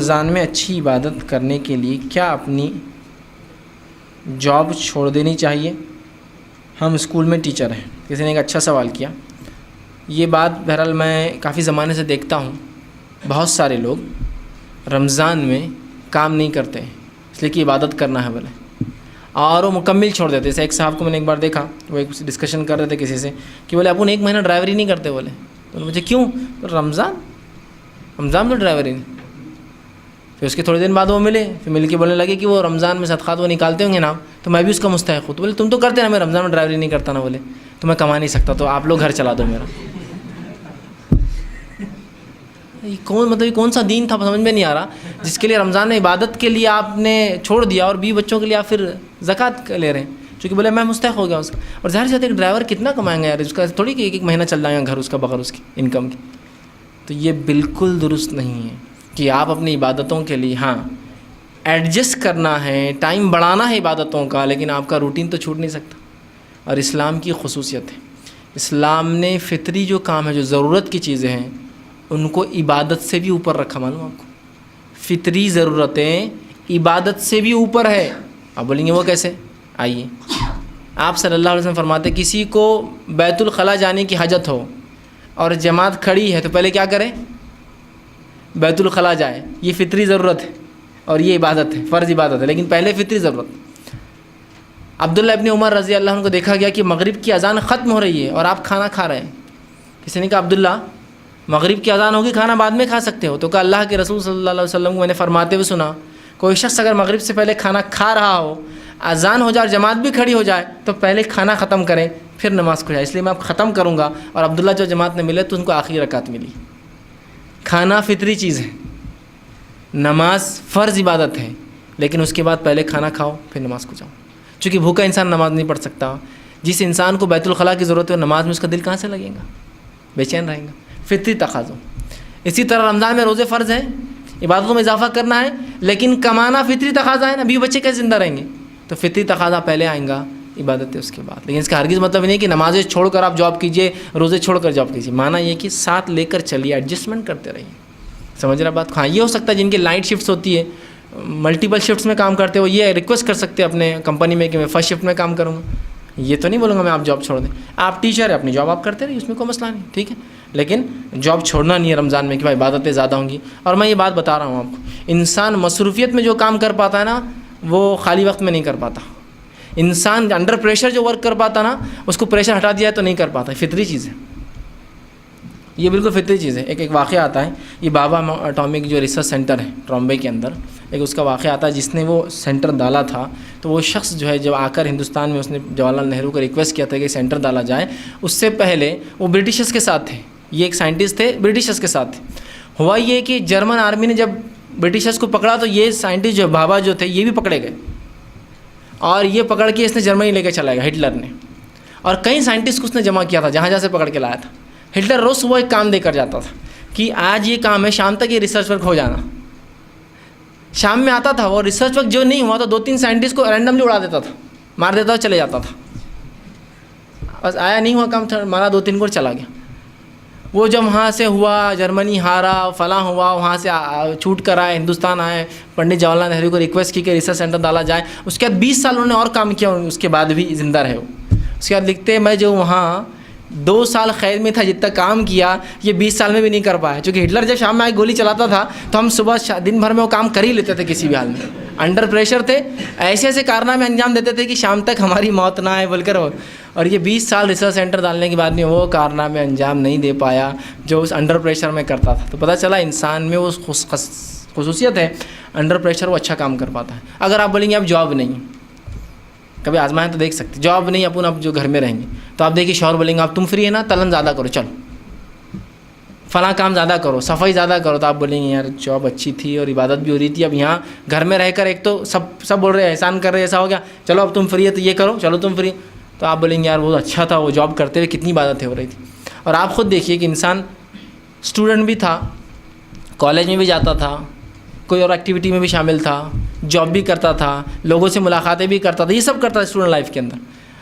رمضان میں اچھی عبادت کرنے کے لیے کیا اپنی جاب چھوڑ دینی چاہیے؟ ہم اسکول میں ٹیچر ہیں. کسی نے ایک اچھا سوال کیا. یہ بات بہرحال میں کافی زمانے سے دیکھتا ہوں. بہت سارے لوگ رمضان میں کام نہیں کرتے اس لیے کہ عبادت کرنا ہے بولے, اور وہ مکمل چھوڑ دیتے. جیسے ایک صاحب کو میں نے ایک بار دیکھا, وہ ایک ڈسکشن کر رہے تھے کسی سے کہ بولے اپن 1 مہینہ ڈرائیوری نہیں کرتے بولے. تو مجھے کیوں؟ رمضان میں ڈرائیوری نہیں. پھر اس کے تھوڑے دن بعد وہ ملے, پھر مل کے بولنے لگے کہ وہ رمضان میں صدقات وہ نکالتے ہوں گے نا, تو میں بھی اس کا مستحق ہوں. تو بولے تم تو کرتے نا, میں رمضان میں ڈرائیوری نہیں کرتا نا بولے, تو میں کما نہیں سکتا, تو آپ لوگ گھر چلا دو میرا. کون سا دین تھا سمجھ میں نہیں آ رہا, جس کے لیے رمضان میں عبادت کے لیے آپ نے چھوڑ دیا اور 20 بچوں کے لیے آپ پھر زکوٰۃ لے رہے ہیں, چونکہ بولے میں مستحق ہو گیا اس کا. اور ظاہر سی بات ہے, ایک ڈرائیور کتنا کمائیں گا یار, اس کا تھوڑی کہ ایک مہینہ چل جائے گا گھر اس کا بغیر اس کی انکم کی. تو یہ بالکل درست نہیں ہے کہ آپ اپنی عبادتوں کے لیے ہاں ایڈجسٹ کرنا ہے, ٹائم بڑھانا ہے عبادتوں کا, لیکن آپ کا روٹین تو چھوٹ نہیں سکتا. اور اسلام کی خصوصیت ہے, اسلام نے فطری جو کام ہے, جو ضرورت کی چیزیں ہیں, ان کو عبادت سے بھی اوپر رکھا. معلوم آپ کو, فطری ضرورتیں عبادت سے بھی اوپر ہے. آپ بولیں گے وہ کیسے؟ آئیے, آپ صلی اللہ علیہ وسلم فرماتے کسی کو بیت الخلاء جانے کی حاجت ہو اور جماعت کھڑی ہے تو پہلے کیا کریں؟ بیت الخلاء جائے. یہ فطری ضرورت ہے اور یہ عبادت ہے, فرض عبادت ہے, لیکن پہلے فطری ضرورت. عبداللہ ابن عمر رضی اللہ عنہ کو دیکھا گیا کہ مغرب کی اذان ختم ہو رہی ہے اور آپ کھانا کھا رہے ہیں. کسی نے کہا عبداللہ مغرب کی اذان ہوگی, کھانا بعد میں کھا سکتے ہو. تو کہا اللہ کے رسول صلی اللہ علیہ وسلم کو میں نے فرماتے ہوئے سنا, کوئی شخص اگر مغرب سے پہلے کھانا کھا رہا ہو, اذان ہو جائے اور جماعت بھی کھڑی ہو جائے, تو پہلے کھانا ختم کریں پھر نماز کو جائے. اس لیے میں اب ختم کروں گا. اور عبداللہ جو جماعت نے ملے تو ان کو آخری رکعت ملی. کھانا فطری چیز ہے, نماز فرض عبادت ہے, لیکن اس کے بعد پہلے کھانا کھاؤ پھر نماز کو جاؤ. چونکہ بھوکا انسان نماز نہیں پڑھ سکتا. جس انسان کو بیت الخلاء کی ضرورت ہے نماز میں اس کا دل کہاں سے لگے گا؟ بے چین رہیں گا. فطری تقاضوں. اسی طرح رمضان میں روزے فرض ہیں, عبادتوں میں اضافہ کرنا ہے, لیکن کمانا فطری تقاضا ہے نا. بیوی بچے کیسے زندہ رہیں گے؟ تو فطری تقاضا پہلے آئیں گا, عبادت ہے اس کے بعد. لیکن اس کا ہرگز مطلب نہیں کہ نمازیں چھوڑ کر آپ جاب کیجئے, روزے چھوڑ کر جاب کیجئے. معنی یہ کہ ساتھ لے کر چلیے, ایڈجسٹمنٹ کرتے رہیے. سمجھ رہا بات؟ ہاں یہ ہو سکتا ہے جن کی لائٹ شفٹس ہوتی ہے, ملٹیپل شفٹس میں کام کرتے ہو, یہ ریکویسٹ کر سکتے ہیں اپنے کمپنی میں کہ میں فرسٹ شفٹ میں کام کروں گا. یہ تو نہیں بولوں گا میں آپ جاب چھوڑ دیں. آپ ٹیچر ہیں, اپنی جاب آپ کرتے رہیے, اس میں کوئی مسئلہ نہیں, ٹھیک ہے. لیکن جاب چھوڑنا نہیں ہے رمضان میں کہ بھائی عبادتیں زیادہ ہوں گی. اور میں یہ بات بتا رہا ہوں آپ کو, انسان مصروفیت میں جو کام کر پاتا ہے نا, وہ خالی وقت میں نہیں کر پاتا. انسان انڈر پریشر جو ورک کر پاتا نا, اس کو پریشر ہٹا دیا ہے تو نہیں کر پاتا. فطری چیز ہے, یہ بالکل فطری چیز ہے. ایک واقعہ آتا ہے, یہ بابا اٹامک جو ریسرچ سینٹر ہے ٹرامبے کے اندر, ایک اس کا واقعہ آتا ہے. جس نے وہ سینٹر ڈالا تھا, تو وہ شخص جو ہے جب آ کر ہندوستان میں اس نے جواہر لال نہرو کو ریکویسٹ کیا تھا کہ سینٹر ڈالا جائے, اس سے پہلے وہ برٹشرز کے ساتھ تھے. یہ ایک سائنٹسٹ تھے, برٹشرز کے ساتھ تھے. ہوا یہ کہ جرمن آرمی نے جب برٹشرز کو پکڑا تو یہ سائنٹسٹ جو بابا جو تھے یہ بھی پکڑے گئے, اور یہ پکڑ کے اس نے جرمنی لے کے چلا گیا ہٹلر نے. اور کئی سائنٹسٹ کو اس نے جمع کیا تھا, جہاں سے پکڑ کے لایا تھا. ہٹلر روز صبح ایک کام دے کر جاتا تھا کہ آج یہ کام ہے, شام تک یہ ریسرچ ورک ہو جانا. شام میں آتا تھا, وہ ریسرچ ورک جو نہیں ہوا تو 2-3 سائنٹسٹ کو رینڈملی اڑا دیتا تھا, مار دیتا تھا, چلے جاتا تھا. بس آیا نہیں ہوا کام, مارا 2-3 کو چلا گیا. وہ جب وہاں سے ہوا, جرمنی ہارا, فلاں ہوا, وہاں سے چھوٹ کر آئے, ہندوستان آئے, پنڈت جواہر لال نہرو کو ریکویسٹ کی کہ ریسرچ سینٹر ڈالا جائے. اس کے بعد 20 سال انہوں نے اور کام کیا, اس کے بعد بھی زندہ رہے. اس کے بعد لکھتے میں جو وہاں 2 سال قید میں تھا, جتنا کام کیا یہ 20 سال میں بھی نہیں کر پایا. چونکہ ہٹلر جب شام میں آئے گولی چلاتا تھا تو ہم صبح دن بھر میں وہ کام کر ہی لیتے تھے کسی بھی حال میں. انڈر پریشر تھے, ایسے ایسے کارنامے انجام دیتے تھے کہ شام تک ہماری موت نہ آئے بول کر. اور یہ 20 سال ریسرچ سینٹر ڈالنے کے بعد میں وہ کارنامے انجام نہیں دے پایا جو اس انڈر پریشر میں کرتا تھا. تو پتہ چلا انسان میں وہ خصوصیت ہے, انڈر پریشر وہ اچھا کام کر پاتا ہے. اگر آپ بولیں گے اب جاب نہیں, کبھی آزمائیں تو دیکھ سکتے, جاب نہیں اپن اب جو گھر میں رہیں گے, تو آپ دیکھیے شوہر بولیں گے آپ تم فری ہے نا, تلن زیادہ کرو, چلو فلاں کام زیادہ کرو, صفائی زیادہ کرو. تو آپ بولیں گے یار جاب اچھی تھی اور عبادت بھی ہو رہی تھی, اب یہاں گھر میں رہ کر ایک تو سب بول رہے ہیں احسان کر رہے, ایسا ہو گیا, چلو اب تم فری ہے تو یہ کرو, چلو تم فری. تو آپ بولیں گے یار وہ اچھا تھا, وہ جاب کرتے ہوئے کتنی عبادتیں ہو رہی تھی. اور آپ خود دیکھیے کہ انسان اسٹوڈنٹ بھی تھا, کالج میں بھی جاتا تھا, کوئی اور ایکٹیویٹی میں بھی شامل تھا, جاب بھی کرتا تھا, لوگوں سے ملاقاتیں بھی کرتا تھا, یہ سب کرتا تھا اسٹوڈنٹ لائف کے اندر.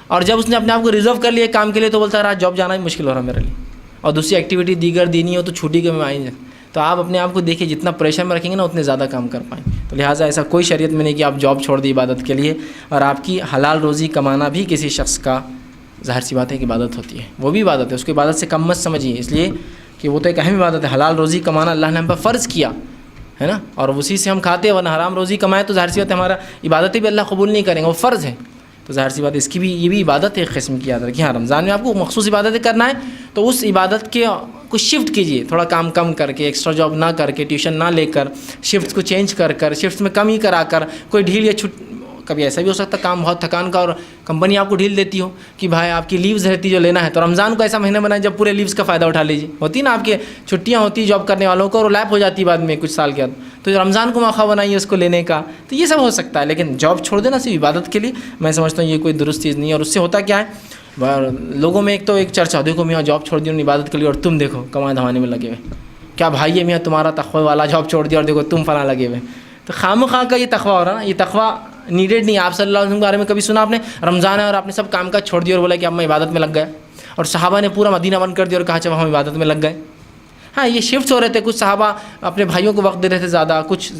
اور جب اس نے اپنے آپ کو ریزرو کر لیا کام کے لیے تو بولتا ہے آج جاب جانا ہی مشکل ہو رہا ہے میرے لیے, اور دوسری ایکٹیویٹی دیگر دینی ہو تو چھٹی کے میں آئی. تو آپ اپنے آپ کو دیکھیے جتنا پریشر میں رکھیں گے نا اتنے زیادہ کام کر پائیں. تو لہٰذا ایسا کوئی شریعت میں نہیں کہ آپ جاب چھوڑ دیں عبادت کے لیے. اور آپ کی حلال روزی کمانا بھی کسی شخص کا ظاہر سی بات ہے کہ عبادت ہوتی ہے, وہ بھی عبادت ہے, اس کو عبادت سے کم مت سمجھیے, اس لیے کہ وہ تو ایک اہم عبادت ہے. حلال روزی کمانا اللہ نے ہم پر فرض کیا ہے نا, اور اسی سے ہم کھاتے ہیں, ورنہ حرام روزی کمائے تو ظاہر سی بات ہے ہمارا عبادتیں بھی اللہ قبول نہیں کریں گے, وہ فرض ہے. تو ظاہر سی بات ہے اس کی بھی یہ بھی عبادت ہے ایک قسم کی. یاد رکھیے ہاں رمضان میں آپ کو مخصوص عبادتیں کرنا ہے تو اس عبادت کے کو شفٹ کیجیے, تھوڑا کام کم کر کے, ایکسٹرا جاب نہ کر کے, ٹیوشن نہ لے کر, شفٹس کو چینج کر شفٹس میں کم ہی کرا کر, کوئی ڈھیل یا کبھی ایسا بھی ہو سکتا ہے کام بہت تھکان کا اور کمپنی آپ کو ڈھیل دیتی ہو کہ بھائی آپ کی لیوز رہتی جو لینا ہے, تو رمضان کو ایسا مہینہ بنائیں جب پورے لیوز کا فائدہ اٹھا لیجیے. ہوتی نا آپ کے چھٹیاں ہوتی جاب کرنے والوں کو اور لیپ ہو جاتی بعد میں کچھ سال کے بعد, تو رمضان کو موقع بنائیے اس کو لینے کا. تو یہ سب ہو سکتا ہے, لیکن جاب چھوڑ دینا صرف عبادت کے لیے میں سمجھتا ہوں یہ کوئی درست چیز نہیں ہے. اور اس سے ہوتا کیا ہے, لوگوں میں ایک تو ایک چرچا, دیکھو میاں جاب چھوڑ دی عبادت کے لیے اور تم دیکھو کمائے دھمانے میں لگے ہوئے, کیا بھائی ہے میاں تمہارا تقوی والا جاب چھوڑ دیا اور دیکھو تم فلاں لگے ہوئے. تو خواہ کا یہ تقوی ہو رہا نا, یہ تقوی نیڈیڈ نہیں. آپ صلی اللہ علیہ وسلم کے بارے میں کبھی سنا آپ نے رمضان ہے اور آپ نے سب کام کا چھوڑ دیا اور بولا کہ اب میں عبادت میں لگ گیا, اور صحابہ نے پورا مدینہ بند کر دیا اور کہا چلو ہم عبادت میں لگ گئے. ہاں یہ شفٹس ہو رہے تھے, کچھ صحابہ اپنے بھائیوں کو وقت دے رہے تھے زیادہ, کچھ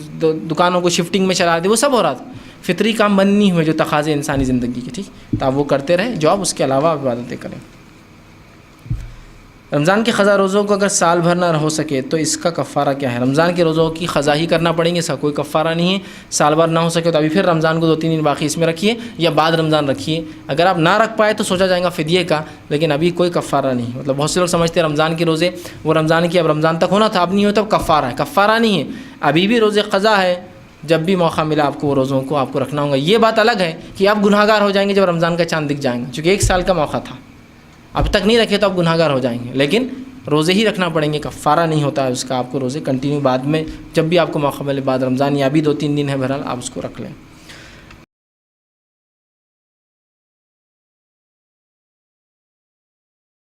دکانوں کو شفٹنگ میں چلا رہے تھے, وہ سب ہو رہا تھا. فطری کام بند نہیں ہوئے جو تقاضے انسانی زندگی کے, ٹھیک, تو آپ وہ کرتے رہے جاب, اس کے علاوہ آپ عبادتیں کریں. رمضان کے قضا روزوں کو اگر سال بھر نہ ہو سکے تو اس کا کفارہ کیا ہے؟ رمضان کے روزوں کی قضا ہی کرنا پڑیں گے, اس کا کوئی کفارہ نہیں ہے. سال بھر نہ ہو سکے تو ابھی پھر رمضان کو 2-3 دن باقی اس میں رکھیے یا بعد رمضان رکھیے. اگر آپ نہ رکھ پائے تو سوچا جائے گا فدیے کا, لیکن ابھی کوئی کفارہ نہیں. مطلب بہت سے لوگ سمجھتے ہیں رمضان کے روزے وہ رمضان کی اب رمضان تک ہونا تھا, اب نہیں ہو تب کفارہ ہے. کفارہ نہیں ہے, ابھی بھی روزے قضا ہے. جب بھی موقع ملا آپ کو وہ روزوں کو آپ کو رکھنا ہوگا. یہ بات الگ ہے کہ آپ گناہگار ہو جائیں گے جب رمضان کا چاند دکھ جائیں گا, چونکہ 1 سال کا موقع تھا, اب تک نہیں رکھے تو آپ گناہگار ہو جائیں گے. لیکن روزے ہی رکھنا پڑیں گے, کفارہ نہیں ہوتا ہے اس کا. آپ کو روزے کنٹینیو بعد میں جب بھی آپ کو موقع ملے بعد رمضان یا بھی 2-3 دن ہے بہرحال آپ اس کو رکھ لیں.